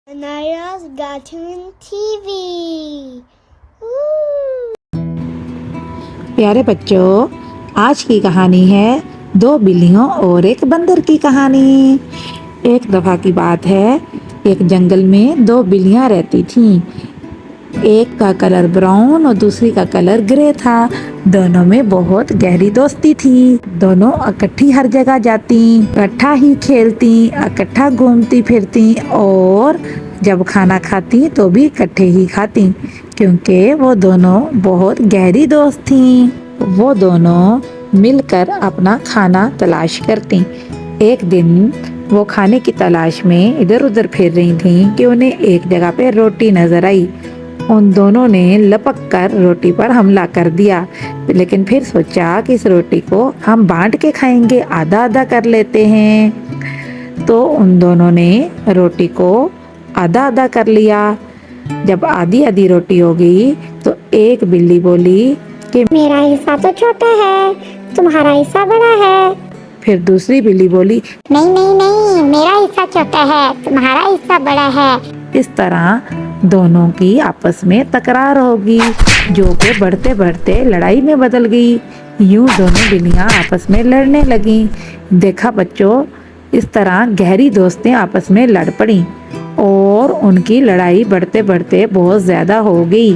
Anaya's Cartoon TV. प्यारे बच्चों, आज की कहानी है दो बिल्लियों और एक बंदर की कहानी। एक दफा की बात है, एक जंगल में दो बिल्लियां रहती थीं। एक का कलर ब्राउन और दूसरी का कलर ग्रे था। दोनों में बहुत गहरी दोस्ती थी। दोनों इकट्ठी हर जगह जाती, इकट्ठा ही खेलती, इकट्ठा घूमती फिरती और जब खाना खाती तो भी इकट्ठे ही खाती, क्योंकि वो दोनों बहुत गहरी दोस्त थीं। वो दोनों मिलकर अपना खाना तलाश करती। एक दिन वो खाने की तलाश में इधर उधर फिर रही थीं कि उन्हें एक जगह पे रोटी नजर आई। उन दोनों ने लपक कर रोटी पर हमला कर दिया, लेकिन फिर सोचा कि इस रोटी को हम बांट के खाएंगे, आधा आधा कर लेते हैं। तो उन दोनों ने रोटी को आधा आधा कर लिया। जब आधी आधी रोटी हो गई तो एक बिल्ली बोली कि मेरा हिस्सा तो छोटा है, तुम्हारा हिस्सा बड़ा है। फिर दूसरी बिल्ली बोली नहीं नहीं नहीं, मेरा हिस्सा छोटा है, तुम्हारा हिस्सा बड़ा है। इस तरह दोनों की आपस में तकरार होगी, जो कि बढ़ते बढ़ते लड़ाई में बदल गई। यूं दोनों बिल्लियां आपस में लड़ने लगीं। देखा बच्चों, इस तरह गहरी दोस्तें आपस में लड़ पड़ी और उनकी लड़ाई बढ़ते बढ़ते बहुत ज़्यादा हो गई।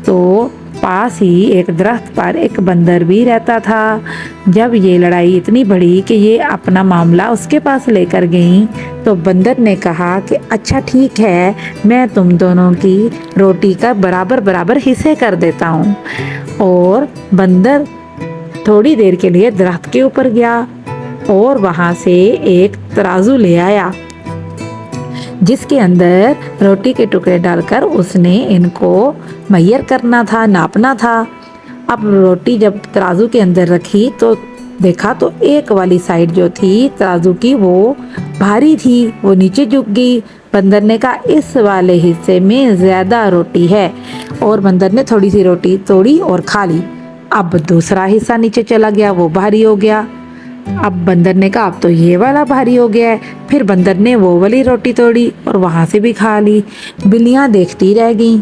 तो पास ही एक दरख्त पर एक बंदर भी रहता था। जब ये लड़ाई इतनी बढ़ी कि ये अपना मामला उसके पास लेकर गई, तो बंदर ने कहा कि अच्छा ठीक है, मैं तुम दोनों की रोटी का बराबर बराबर हिस्से कर देता हूँ। और बंदर थोड़ी देर के लिए दरख्त के ऊपर गया और वहाँ से एक तराजू ले आया, जिसके अंदर रोटी के टुकड़े डालकर उसने इनको मैयर करना था, नापना था। अब रोटी जब तराजू के अंदर रखी तो देखा तो एक वाली साइड जो थी तराजू की वो भारी थी, वो नीचे झुक गई। बंदर ने कहा इस वाले हिस्से में ज़्यादा रोटी है, और बंदर ने थोड़ी सी रोटी तोड़ी और खा ली। अब दूसरा हिस्सा नीचे चला गया, वो भारी हो गया। अब बंदर ने कहा अब तो ये वाला भारी हो गया है। फिर बंदर ने वो वाली रोटी तोड़ी और वहाँ से भी खा ली। बिल्लियाँ देखती रह गईं।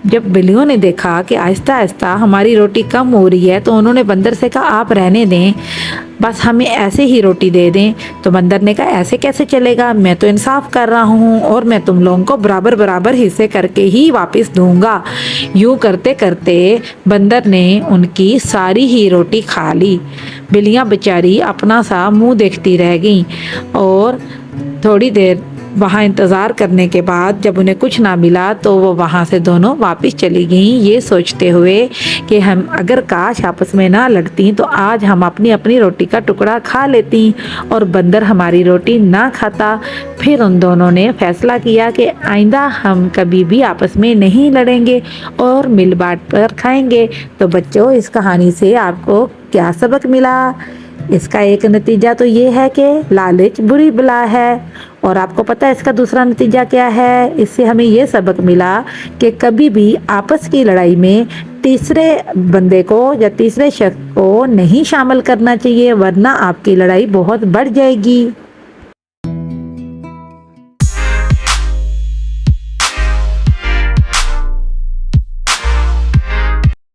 जब बिल्लियों ने देखा कि आहिस्ता आहिस्ता हमारी रोटी कम हो रही है, तो उन्होंने बंदर से कहा आप रहने दें, बस हमें ऐसे ही रोटी दे दें। तो बंदर ने कहा ऐसे कैसे चलेगा, मैं तो इंसाफ कर रहा हूँ और मैं तुम लोगों को बराबर बराबर हिस्से करके ही वापस दूंगा। यूं करते करते बंदर ने उनकी सारी ही रोटी खा ली। बिल्लियाँ बेचारी अपना सा मुंह देखती रह गईं और थोड़ी देर वहाँ इंतज़ार करने के बाद जब उन्हें कुछ ना मिला तो वो वहाँ से दोनों वापस चली गईं, ये सोचते हुए कि हम अगर काश आपस में ना लड़ती तो आज हम अपनी अपनी रोटी का टुकड़ा खा लेती और बंदर हमारी रोटी ना खाता। फिर उन दोनों ने फैसला किया कि आइंदा हम कभी भी आपस में नहीं लड़ेंगे और मिल बांट कर खाएंगे। तो बच्चों, इस कहानी से आपको क्या सबक मिला? इसका एक नतीजा तो ये है कि लालच बुरी बला है, और आपको पता है इसका दूसरा नतीजा क्या है? इससे हमें ये सबक मिला कि कभी भी आपस की लड़ाई में तीसरे बंदे को या तीसरे शख्स को नहीं शामिल करना चाहिए, वरना आपकी लड़ाई बहुत बढ़ जाएगी।